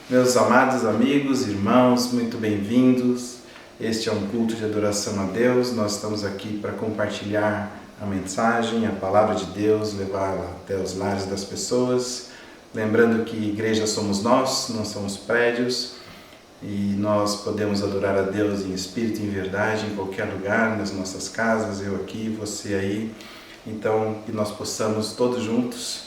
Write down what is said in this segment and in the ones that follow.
Meus amados amigos, irmãos, muito bem-vindos. Este é um culto de adoração a Deus. Nós estamos aqui para compartilhar a mensagem, a palavra de Deus, levá-la até os lares das pessoas. Lembrando que igreja somos nós, não somos prédios, e nós podemos adorar a Deus em espírito e em verdade, em qualquer lugar, nas nossas casas, eu aqui, você aí. Então, que nós possamos todos juntos,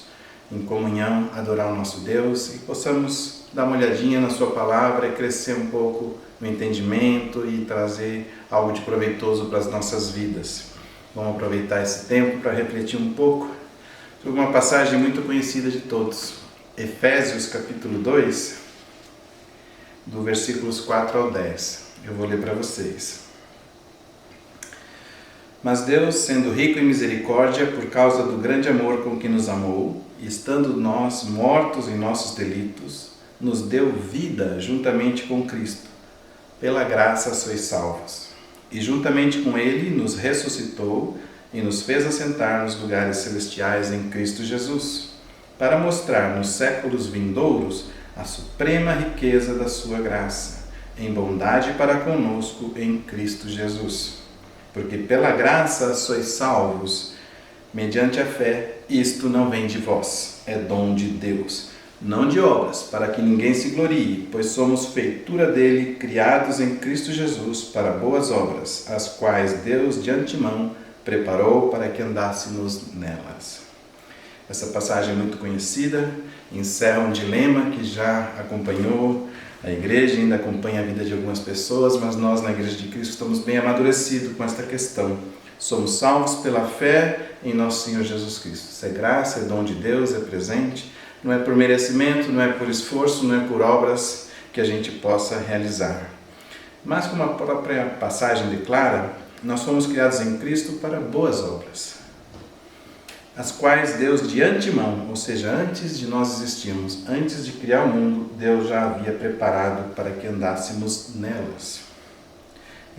em comunhão, adorar o nosso Deus e possamos dar uma olhadinha na sua palavra e crescer um pouco no entendimento e trazer algo de proveitoso para as nossas vidas. Vamos aproveitar esse tempo para refletir um pouco sobre uma passagem muito conhecida de todos. Efésios capítulo 2, do versículos 4 ao 10. Eu vou ler para vocês. Mas Deus, sendo rico em misericórdia, por causa do grande amor com que nos amou, e estando nós mortos em nossos delitos, nos deu vida juntamente com Cristo. Pela graça sois salvos. E juntamente com Ele nos ressuscitou e nos fez assentar nos lugares celestiais em Cristo Jesus, para mostrar nos séculos vindouros a suprema riqueza da sua graça, em bondade para conosco em Cristo Jesus. Porque pela graça sois salvos, mediante a fé. Isto não vem de vós, é dom de Deus, não de obras, para que ninguém se glorie, pois somos feitura dele, criados em Cristo Jesus para boas obras, as quais Deus de antemão preparou para que andássemos nelas. Essa passagem é muito conhecida, encerra um dilema que já acompanhou a igreja, ainda acompanha a vida de algumas pessoas, mas nós na Igreja de Cristo estamos bem amadurecidos com esta questão. Somos salvos pela fé em nosso Senhor Jesus Cristo. Isso é graça, é dom de Deus, é presente. Não é por merecimento, não é por esforço, não é por obras que a gente possa realizar. Mas como a própria passagem declara, nós fomos criados em Cristo para boas obras, as quais Deus de antemão, ou seja, antes de nós existirmos, antes de criar o mundo, Deus já havia preparado para que andássemos nelas.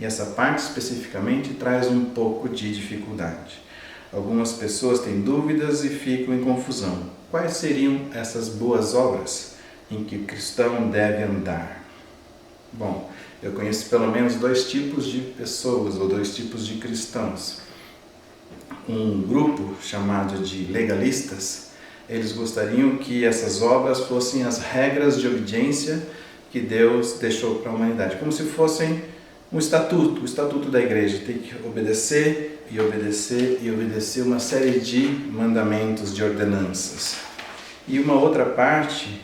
E essa parte especificamente traz um pouco de dificuldade. Algumas pessoas têm dúvidas e ficam em confusão. Quais seriam essas boas obras em que o cristão deve andar? Bom, eu conheço pelo menos dois tipos de pessoas, ou dois tipos de cristãos. Um grupo chamado de legalistas, eles gostariam que essas obras fossem as regras de obediência que Deus deixou para a humanidade, como se fossem um estatuto, o estatuto da igreja. Tem que obedecer e obedecer e obedecer uma série de mandamentos, de ordenanças. E uma outra parte,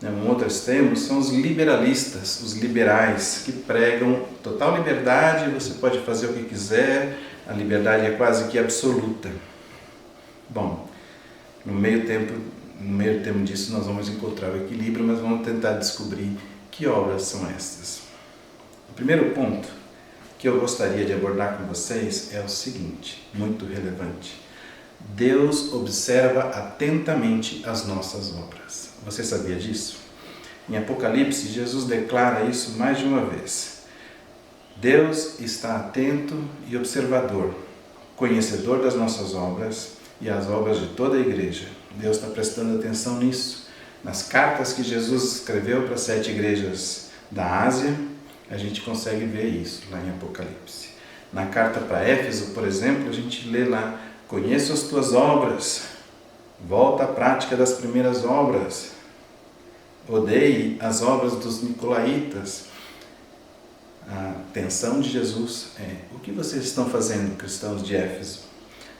um outro extremo, são os liberalistas, os liberais, que pregam total liberdade, você pode fazer o que quiser, a liberdade é quase que absoluta. Bom, no meio termo disso nós vamos encontrar o equilíbrio, mas vamos tentar descobrir que obras são estas. O primeiro ponto que eu gostaria de abordar com vocês é o seguinte, muito relevante. Deus observa atentamente as nossas obras. Você sabia disso? Em Apocalipse, Jesus declara isso mais de uma vez. Deus está atento e observador, conhecedor das nossas obras e as obras de toda a igreja. Deus está prestando atenção nisso. Nas cartas que Jesus escreveu para 7 igrejas da Ásia, a gente consegue ver isso lá em Apocalipse. Na carta para Éfeso, por exemplo, a gente lê lá: conheço as tuas obras, volta à prática das primeiras obras, odeie as obras dos nicolaítas. A atenção de Jesus é: o que vocês estão fazendo, cristãos de Éfeso?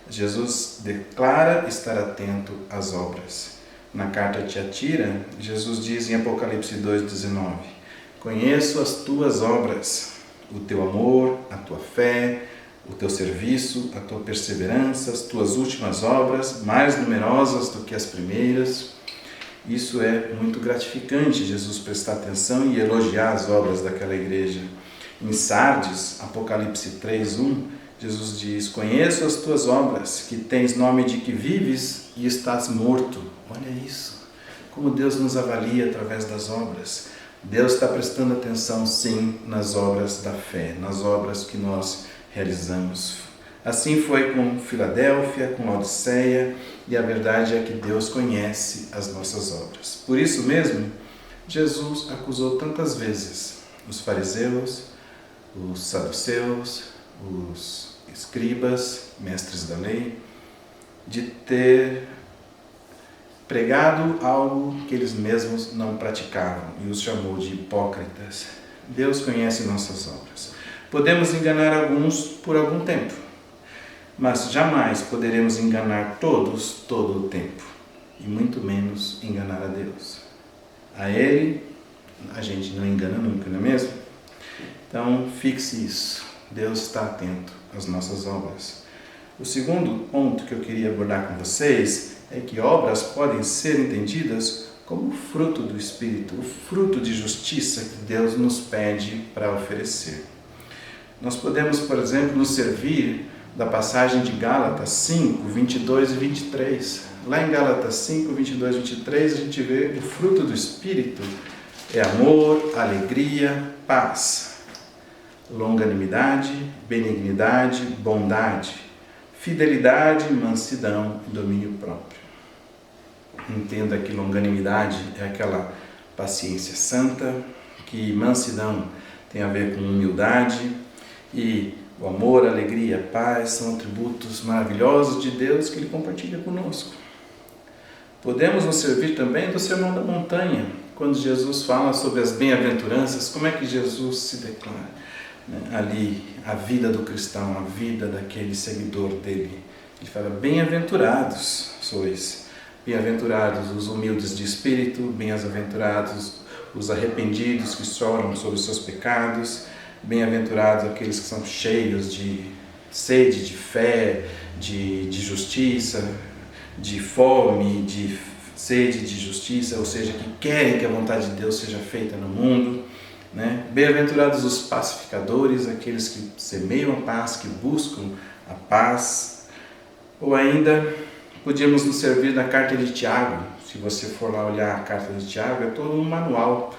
Jesus declara estar atento às obras. Na carta a Tiatira, Jesus diz em Apocalipse 2,19: conheço as tuas obras, o teu amor, a tua fé, o teu serviço, a tua perseverança, as tuas últimas obras, mais numerosas do que as primeiras. Isso é muito gratificante, Jesus prestar atenção e elogiar as obras daquela igreja. Em Sardes, Apocalipse 3:1, Jesus diz: conheço as tuas obras, que tens nome de que vives e estás morto. Olha isso, como Deus nos avalia através das obras. Deus está prestando atenção, sim, nas obras da fé, nas obras que nós realizamos. Assim foi com Filadélfia, com Laodiceia, e a verdade é que Deus conhece as nossas obras. Por isso mesmo, Jesus acusou tantas vezes os fariseus, os saduceus, os escribas, mestres da lei, de ter pregado algo que eles mesmos não praticavam e os chamou de hipócritas. Deus conhece nossas obras. Podemos enganar alguns por algum tempo, mas jamais poderemos enganar todos todo o tempo, e muito menos enganar a Deus. A Ele a gente não engana nunca, não é mesmo? Então fixe isso, Deus está atento às nossas obras. O segundo ponto que eu queria abordar com vocês é que obras podem ser entendidas como fruto do Espírito, o fruto de justiça que Deus nos pede para oferecer. Nós podemos, por exemplo, nos servir da passagem de Gálatas 5, 22 e 23. Lá em Gálatas 5, 22 e 23, a gente vê o fruto do Espírito é amor, alegria, paz, longanimidade, benignidade, bondade, fidelidade, mansidão e domínio próprio. Entenda que longanimidade é aquela paciência santa, que mansidão tem a ver com humildade, e o amor, a alegria, a paz são atributos maravilhosos de Deus que Ele compartilha conosco. Podemos nos servir também do Sermão da Montanha, quando Jesus fala sobre as bem-aventuranças, como é que Jesus se declara, ali, a vida do cristão, a vida daquele seguidor dele. Ele fala, bem-aventurados sois, bem-aventurados os humildes de espírito, bem-aventurados os arrependidos que choram sobre os seus pecados, bem-aventurados aqueles que são cheios de sede, de fé, de justiça, de fome, de sede de justiça, ou seja, que querem que a vontade de Deus seja feita no mundo. Bem-aventurados os pacificadores, aqueles que semeiam a paz, que buscam a paz. Ou ainda, podíamos nos servir da carta de Tiago. Se você for lá olhar a carta de Tiago, é todo um manual,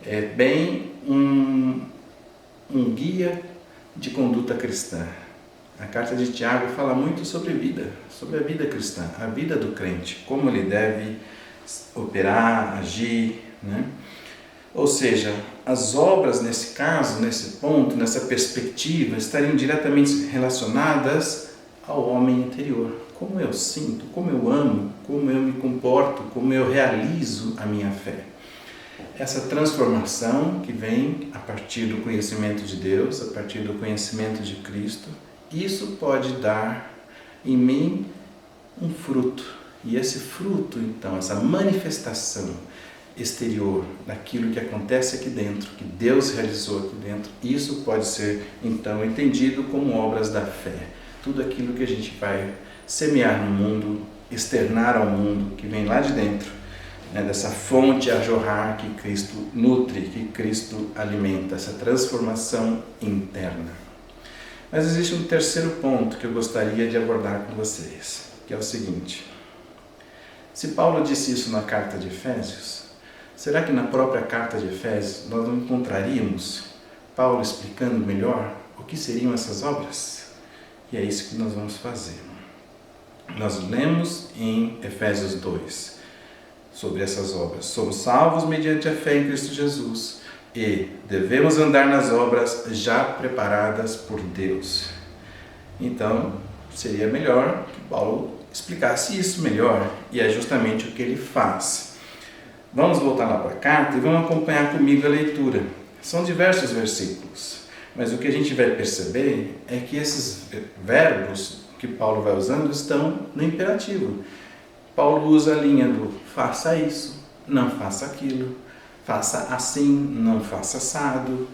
é bem um guia de conduta cristã. A carta de Tiago fala muito sobre vida, sobre a vida cristã, a vida do crente, como ele deve operar, agir, Ou seja, as obras nesse caso, nesse ponto, nessa perspectiva, estariam diretamente relacionadas ao homem interior. Como eu sinto, como eu amo, como eu me comporto, como eu realizo a minha fé. Essa transformação que vem a partir do conhecimento de Deus, a partir do conhecimento de Cristo, isso pode dar em mim um fruto. E esse fruto, então, essa manifestação exterior daquilo que acontece aqui dentro, que Deus realizou aqui dentro, isso pode ser, então, entendido como obras da fé. Tudo aquilo que a gente vai semear no mundo, externar ao mundo, que vem lá de dentro, dessa fonte a jorrar que Cristo nutre, que Cristo alimenta, essa transformação interna. Mas existe um terceiro ponto que eu gostaria de abordar com vocês, que é o seguinte. Se Paulo disse isso na carta de Efésios, será que na própria carta de Efésios nós não encontraríamos Paulo explicando melhor o que seriam essas obras? E é isso que nós vamos fazer. Nós lemos em Efésios 2 sobre essas obras. Somos salvos mediante a fé em Cristo Jesus e devemos andar nas obras já preparadas por Deus. Então, seria melhor que Paulo explicasse isso melhor, e é justamente o que ele faz. Vamos voltar lá para a carta e vamos acompanhar comigo a leitura. São diversos versículos, mas o que a gente vai perceber é que esses verbos que Paulo vai usando estão no imperativo. Paulo usa a linha do faça isso, não faça aquilo, faça assim, não faça assado,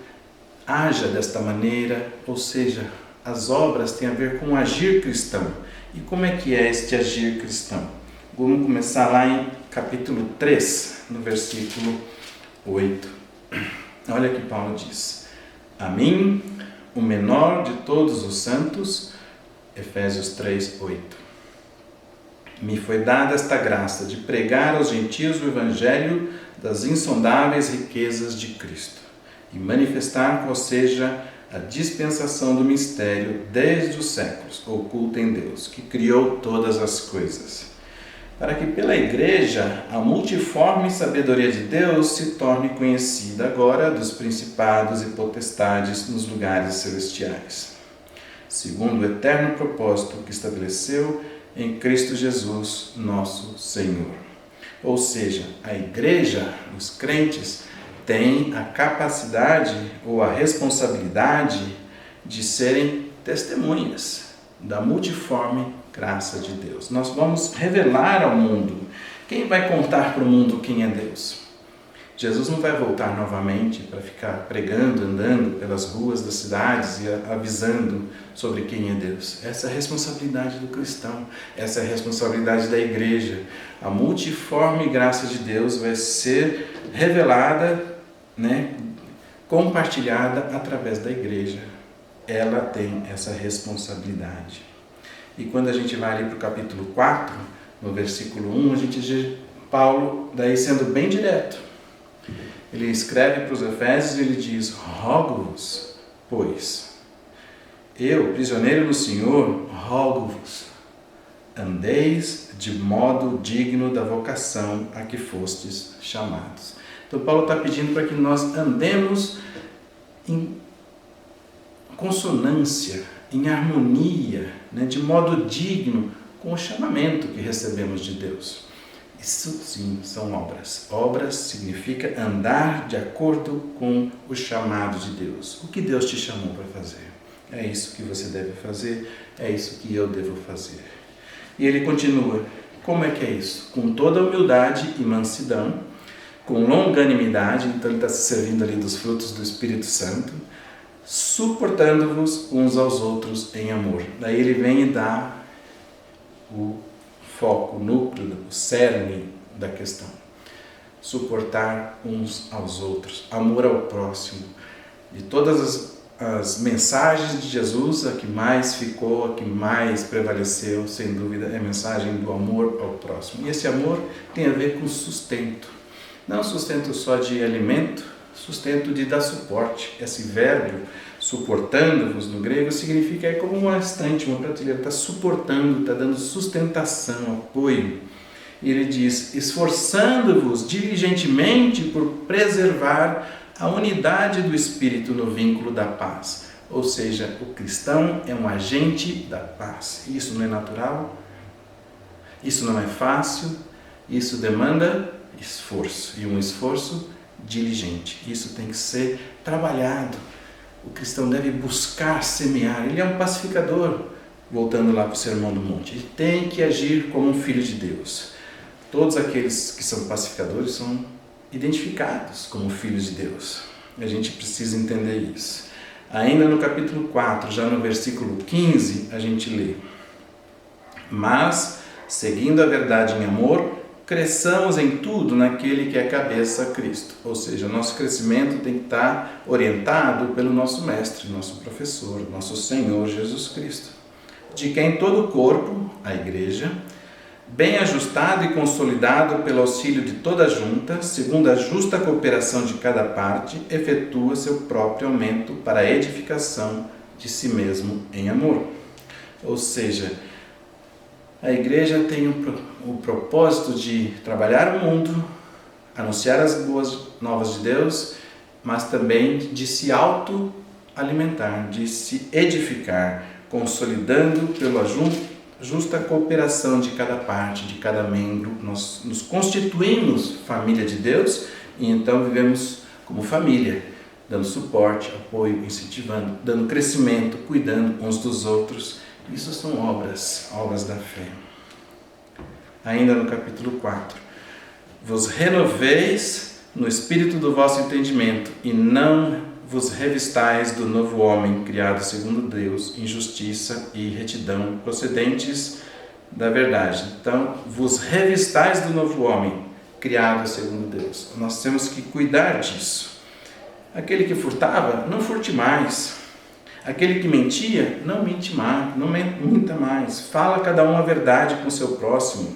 haja desta maneira, ou seja, as obras têm a ver com o agir cristão. E como é que é este agir cristão? Vamos começar lá em capítulo 3, no versículo 8. Olha que Paulo diz: a mim, o menor de todos os santos, Efésios 3, 8. Me foi dada esta graça de pregar aos gentios o evangelho das insondáveis riquezas de Cristo e manifestar qual seja a dispensação do mistério desde os séculos, oculta em Deus, que criou todas as coisas. para que pela Igreja a multiforme sabedoria de Deus se torne conhecida agora dos principados e potestades nos lugares celestiais, segundo o eterno propósito que estabeleceu em Cristo Jesus, nosso Senhor. Ou seja, a Igreja, os crentes, têm a capacidade ou a responsabilidade de serem testemunhas da multiforme graça de Deus. Nós vamos revelar ao mundo. Quem vai contar para o mundo quem é Deus? Jesus não vai voltar novamente para ficar pregando, andando pelas ruas das cidades e avisando sobre quem é Deus. Essa é a responsabilidade do cristão, essa é a responsabilidade da Igreja. A multiforme graça de Deus vai ser revelada, compartilhada através da Igreja. Ela tem essa responsabilidade. E quando a gente vai ali para o capítulo 4, no versículo 1, a gente vê Paulo, daí sendo bem direto. Ele escreve para os Efésios e ele diz: rogo-vos, pois, eu, prisioneiro do Senhor, rogo-vos, andeis de modo digno da vocação a que fostes chamados. Então Paulo está pedindo para que nós andemos em consonância, em harmonia, de modo digno com o chamamento que recebemos de Deus. Isso sim são obras. Obras significa andar de acordo com o chamado de Deus. O que Deus te chamou para fazer? É isso que você deve fazer, é isso que eu devo fazer. E ele continua, como é que é isso? Com toda humildade e mansidão, com longanimidade, então ele está se servindo ali dos frutos do Espírito Santo, suportando-vos uns aos outros em amor. Daí ele vem e dá o foco, o núcleo, o cerne da questão. Suportar uns aos outros, amor ao próximo. De todas as mensagens de Jesus, a que mais ficou, a que mais prevaleceu, sem dúvida, é a mensagem do amor ao próximo. E esse amor tem a ver com sustento. Não sustento só de alimento, sustento de dar suporte. Esse verbo, suportando-vos no grego, significa como uma estante, uma prateleira, está suportando, está dando sustentação, apoio. E ele diz, esforçando-vos diligentemente por preservar a unidade do Espírito no vínculo da paz. Ou seja, o cristão é um agente da paz. Isso não é natural, isso não é fácil, isso demanda esforço, e um esforço diligente. Isso tem que ser trabalhado. O cristão deve buscar semear. Ele é um pacificador, voltando lá para o Sermão do Monte. Ele tem que agir como um filho de Deus. Todos aqueles que são pacificadores são identificados como filhos de Deus. E a gente precisa entender isso. Ainda no capítulo 4, já no versículo 15, a gente lê: mas, seguindo a verdade em amor, cresçamos em tudo naquele que é cabeça, Cristo. Ou seja, nosso crescimento tem que estar orientado pelo nosso mestre, nosso professor, nosso Senhor Jesus Cristo, de quem todo o corpo, a Igreja, bem ajustado e consolidado pelo auxílio de toda a junta, segundo a justa cooperação de cada parte, efetua seu próprio aumento para a edificação de si mesmo em amor. Ou seja, a Igreja tem o propósito de trabalhar o mundo, anunciar as boas novas de Deus, mas também de se autoalimentar, de se edificar, consolidando pela justa cooperação de cada parte, de cada membro. Nós nos constituímos família de Deus e então vivemos como família, dando suporte, apoio, incentivando, dando crescimento, cuidando uns dos outros. Isso são obras da fé. Ainda no capítulo 4. Vos renoveis no espírito do vosso entendimento e não vos revistais do novo homem, criado segundo Deus, em justiça e retidão, procedentes da verdade. Então, vos revistais do novo homem, criado segundo Deus. Nós temos que cuidar disso. Aquele que furtava, não furte mais. Aquele que mentia, não mente mais, não minta mais. Fala cada um a verdade com o seu próximo.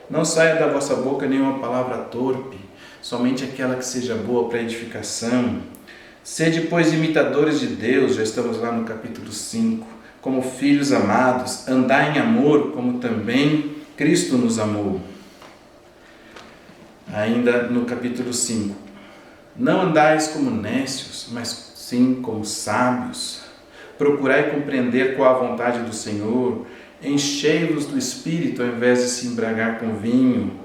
Não saia da vossa boca nenhuma palavra torpe, somente aquela que seja boa para edificação. Sede, pois, imitadores de Deus, já estamos lá no capítulo 5, como filhos amados, andai em amor, como também Cristo nos amou. Ainda no capítulo 5. Não andais como necios, mas sim como sábios. Procurai compreender qual a vontade do Senhor. Enchei-vos do Espírito, ao invés de se embriagar com vinho.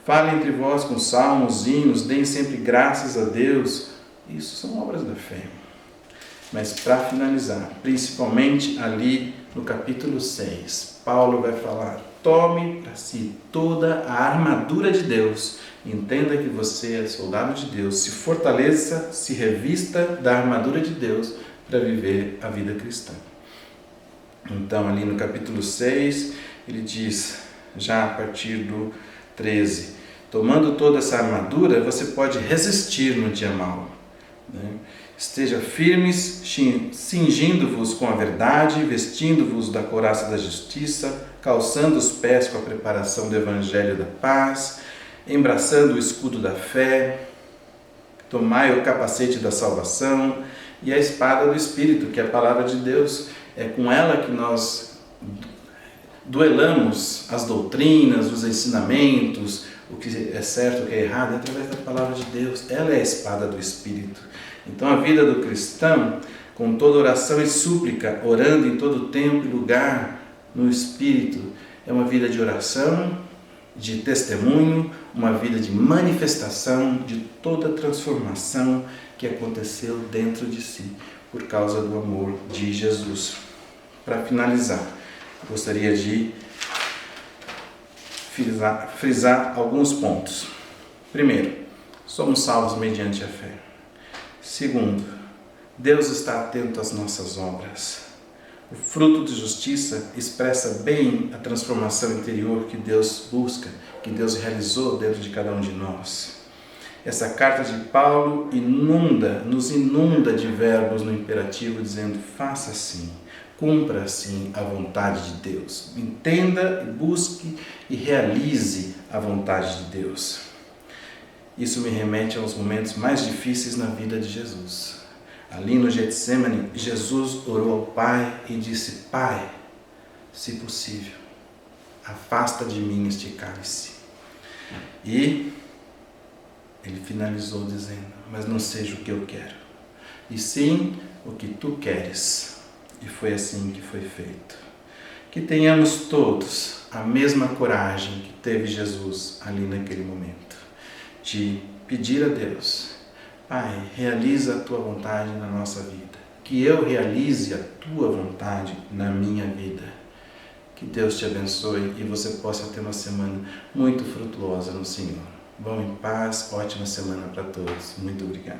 Fale entre vós com salmos, hinos, deem sempre graças a Deus. Isso são obras da fé. Mas para finalizar, principalmente ali no capítulo 6, Paulo vai falar: tome para si toda a armadura de Deus. Entenda que você é soldado de Deus. Se fortaleça, se revista da armadura de Deus para viver a vida cristã. Então, ali no capítulo 6, ele diz, já a partir do 13, tomando toda essa armadura, você pode resistir no dia mau. Esteja firmes, cingindo-vos com a verdade, vestindo-vos da couraça da justiça, calçando os pés com a preparação do evangelho da paz, embraçando o escudo da fé, tomai o capacete da salvação e a espada do Espírito, que é a palavra de Deus. É com ela que nós duelamos as doutrinas, os ensinamentos, o que é certo, o que é errado, é através da palavra de Deus. Ela é a espada do Espírito. Então a vida do cristão, com toda oração e súplica, orando em todo tempo e lugar no Espírito, é uma vida de oração, de testemunho, uma vida de manifestação de toda a transformação que aconteceu dentro de si, por causa do amor de Jesus. Para finalizar, gostaria de frisar alguns pontos. Primeiro, somos salvos mediante a fé. Segundo, Deus está atento às nossas obras. O fruto de justiça expressa bem a transformação interior que Deus busca, que Deus realizou dentro de cada um de nós. Essa carta de Paulo nos inunda de verbos no imperativo, dizendo: faça assim, cumpra assim a vontade de Deus. Entenda, busque e realize a vontade de Deus. Isso me remete aos momentos mais difíceis na vida de Jesus. Ali no Getsemane, Jesus orou ao Pai e disse: Pai, se possível, afasta de mim este cálice. E ele finalizou dizendo: mas não seja o que eu quero, e sim o que tu queres. E foi assim que foi feito. Que tenhamos todos a mesma coragem que teve Jesus ali naquele momento, de pedir a Deus: Pai, realiza a tua vontade na nossa vida. Que eu realize a tua vontade na minha vida. Que Deus te abençoe e você possa ter uma semana muito frutuosa no Senhor. Vão em paz, ótima semana para todos. Muito obrigado.